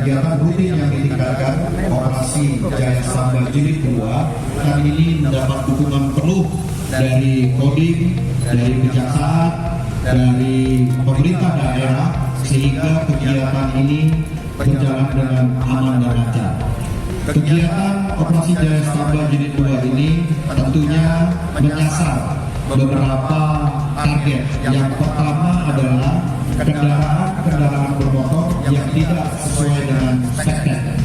kegiatan rutin yang ditingkatkan operasi Jaya Samba Jilid 2 kali ini mendapat dukungan penuh dari Kodim, dari Kejaksaan, dari pemerintah daerah, sehingga kegiatan ini berjalan dengan aman dan lancar. Kegiatan operasi Jaya Samba Jilid 2 ini tentunya menyasar beberapa target. Yang pertama adalah kendaraan bermotor yang tidak sesuai dengan spek,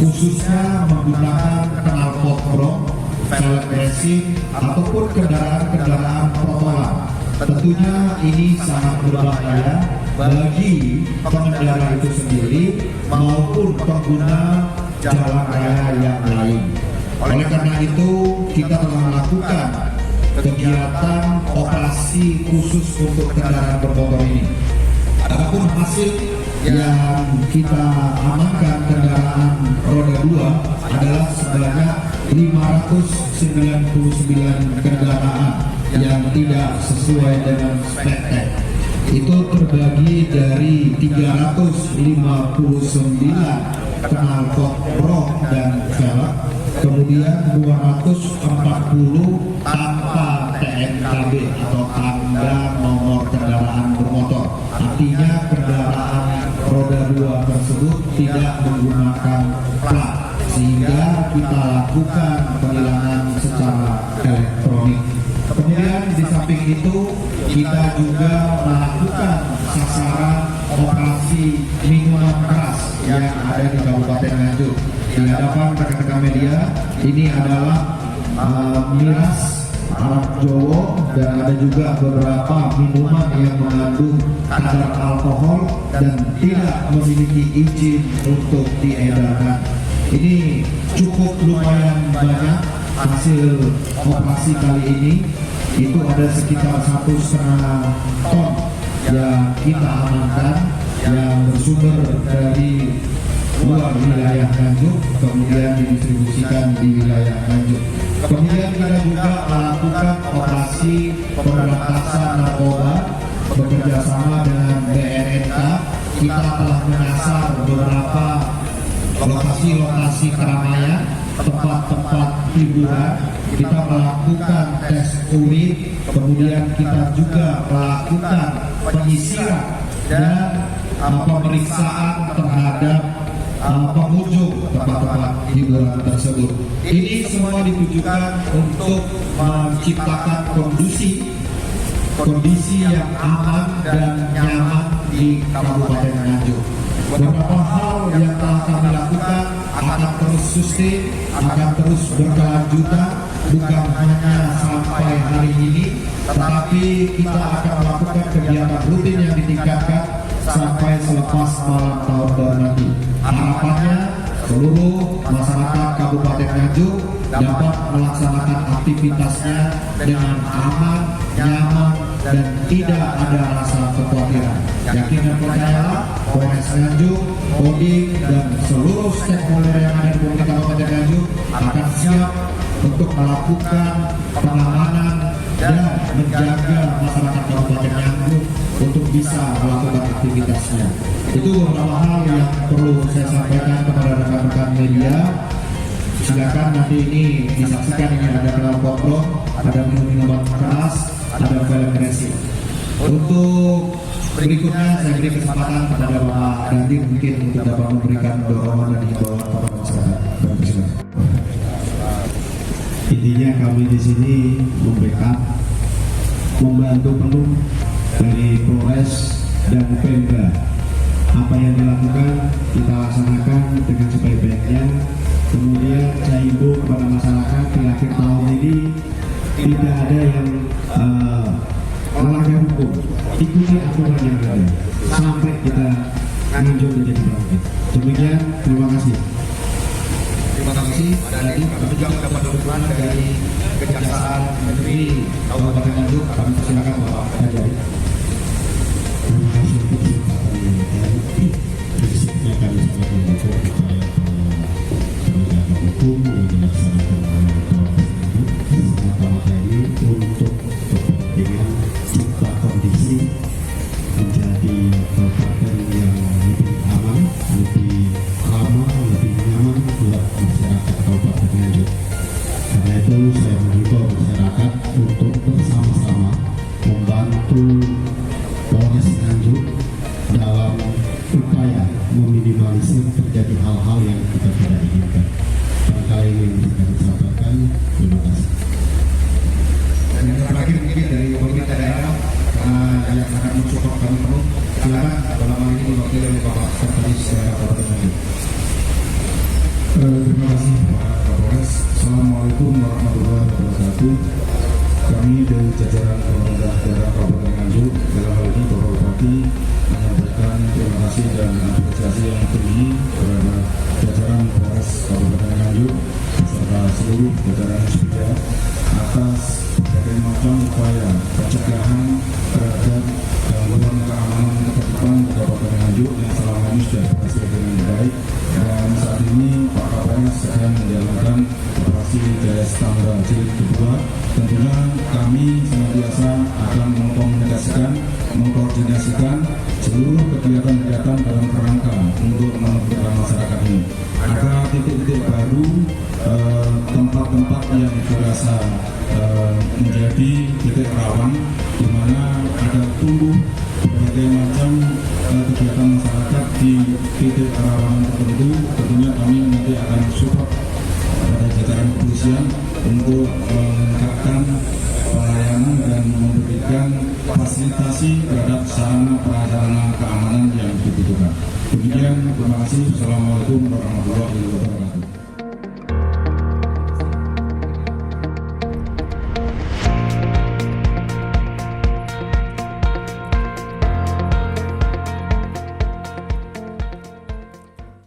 khususnya menggunakan knalpot bronc, velg racing, ataupun kendaraan protolan. Tentunya ini sangat berbahaya bagi pengendara itu sendiri maupun pengguna jalan raya yang lain. Oleh karena itu, kita telah melakukan kegiatan operasi khusus untuk kendaraan bermotor ini. Adapun hasil yang kita amankan kendaraan roda 2 adalah sebanyak 599 kendaraan yang tidak sesuai dengan spek. Itu terbagi dari 359 knalpot bronc dan velg, kemudian 240 tanpa TNKB atau tanda nomor kendaraan bermotor. Artinya kendaraan roda 2 tersebut tidak menggunakan plat, sehingga kita lakukan penilangan secara elektronik. Kemudian di samping itu kita juga melakukan sasaran operasi minuman keras yang ada di Kabupaten Nganjuk. Di hadapan rekan-rekan media, ini adalah miras Arab Jowo, dan ada juga beberapa minuman yang mengandung kadar alkohol dan tidak memiliki izin untuk diedarkan. Ini cukup lumayan banyak hasil operasi kali ini. Itu ada sekitar 1,5 ton yang kita amankan, yang bersumber dari luar wilayah Nganjuk, kemudian didistribusikan di wilayah Nganjuk. Kemudian kita juga melakukan operasi pemberantasan narkoba bekerja sama dengan BNNK. Kita telah menyasar beberapa lokasi-lokasi keramaian, tempat-tempat hiburan. Kita melakukan tes urin, kemudian kita juga melakukan penyisiran dan pemeriksaan terhadap pengunjung tempat-tempat hiburan tersebut. Ini semua ditujukan untuk menciptakan kondisi yang aman dan nyaman di Kabupaten Nganjuk. Beberapa hal yang telah kami lakukan akan terus sustain, akan terus berkelanjutan, bukan hanya sampai hari ini, tetapi kita akan melakukan kegiatan rutin yang ditingkatkan sampai selepas malam tahun baru nanti. Harapannya seluruh masyarakat Kabupaten Nganjuk dapat melaksanakan aktivitasnya dengan aman, nyaman, dan tidak ada rasa kekhawatiran. Yakin dan percayalah, Polres Nganjuk, Kodim, dan seluruh stakeholder yang ada di pemerintah Kabupaten Nganjuk akan siap untuk melakukan pengamanan dan menjaga masyarakat Kabupaten Nganjuk untuk bisa melakukan aktivitasnya. Itu beberapa hal yang perlu saya sampaikan kepada rekan-rekan media. Silakan nanti ini disaksikan, ini ada knalpot bronc, ada minuman keras, ada velg racing. Untuk berikutnya saya beri kesempatan kepada Bapak Dandi mungkin untuk dapat memberikan dorongan dan himbauan kepada masyarakat. Intinya kami di sini membackup, membantu penuh dari Polres dan Pemda. Apa yang dilakukan kita laksanakan dengan sebaik-baiknya. Kemudian saya himbau kepada masyarakat di akhir tahun ini tidak ada yang melanggar hukum, ikuti aturan yang ada sampai kita Nganjuk menjadi bangkit. Demikian, terima kasih. Terima kasih. Dari juga dapat dukungan dari Kejaksaan Negeri Kabupaten Nganjuk. Kami persilakan Bapak Hajari. Terima kasih untuk kesempatan yang baik. Prinsipnya kami sangat mendukung upaya penegakan hukum yang dilaksanakan oleh Polres Nganjuk semata-mata ini untuk kepentingan cipta kondisi menjadi kabupaten yang lebih aman, lebih Kami dari jajaran pemerintah daerah Kabupaten Nganjuk dalam hal ini Bapak Bupati menyampaikan terima kasih dan apresiasi yang tinggi kepada jajaran Polres Kabupaten Nganjuk beserta seluruh jajaran SPDA atas berbagai macam upaya pencegahan terhadap gangguan keamanan ketertiban di Kabupaten Nganjuk yang selama ini sudah berhasil dengan baik, dan saat ini Pak Kapolres sedang menjalankan operasi Jaya Stangga Jilid kedua. Tentunya kami senantiasa akan mengkoordinasikan seluruh kegiatan-kegiatan dalam kerangka untuk menemukan masyarakat ini. Ada titik-titik baru, tempat-tempat yang dirasa menjadi titik rawan, di mana ada tumbuh berbagai macam kegiatan masyarakat di titik rawan tertentu. Tentunya kami nanti akan support pada jajaran kepolisian untuk meningkatkan pelayanan dan memberikan fasilitasi terhadap sarana prasarana keamanan yang dibutuhkan. Demikian, terima kasih. Assalamualaikum warahmatullahi wabarakatuh.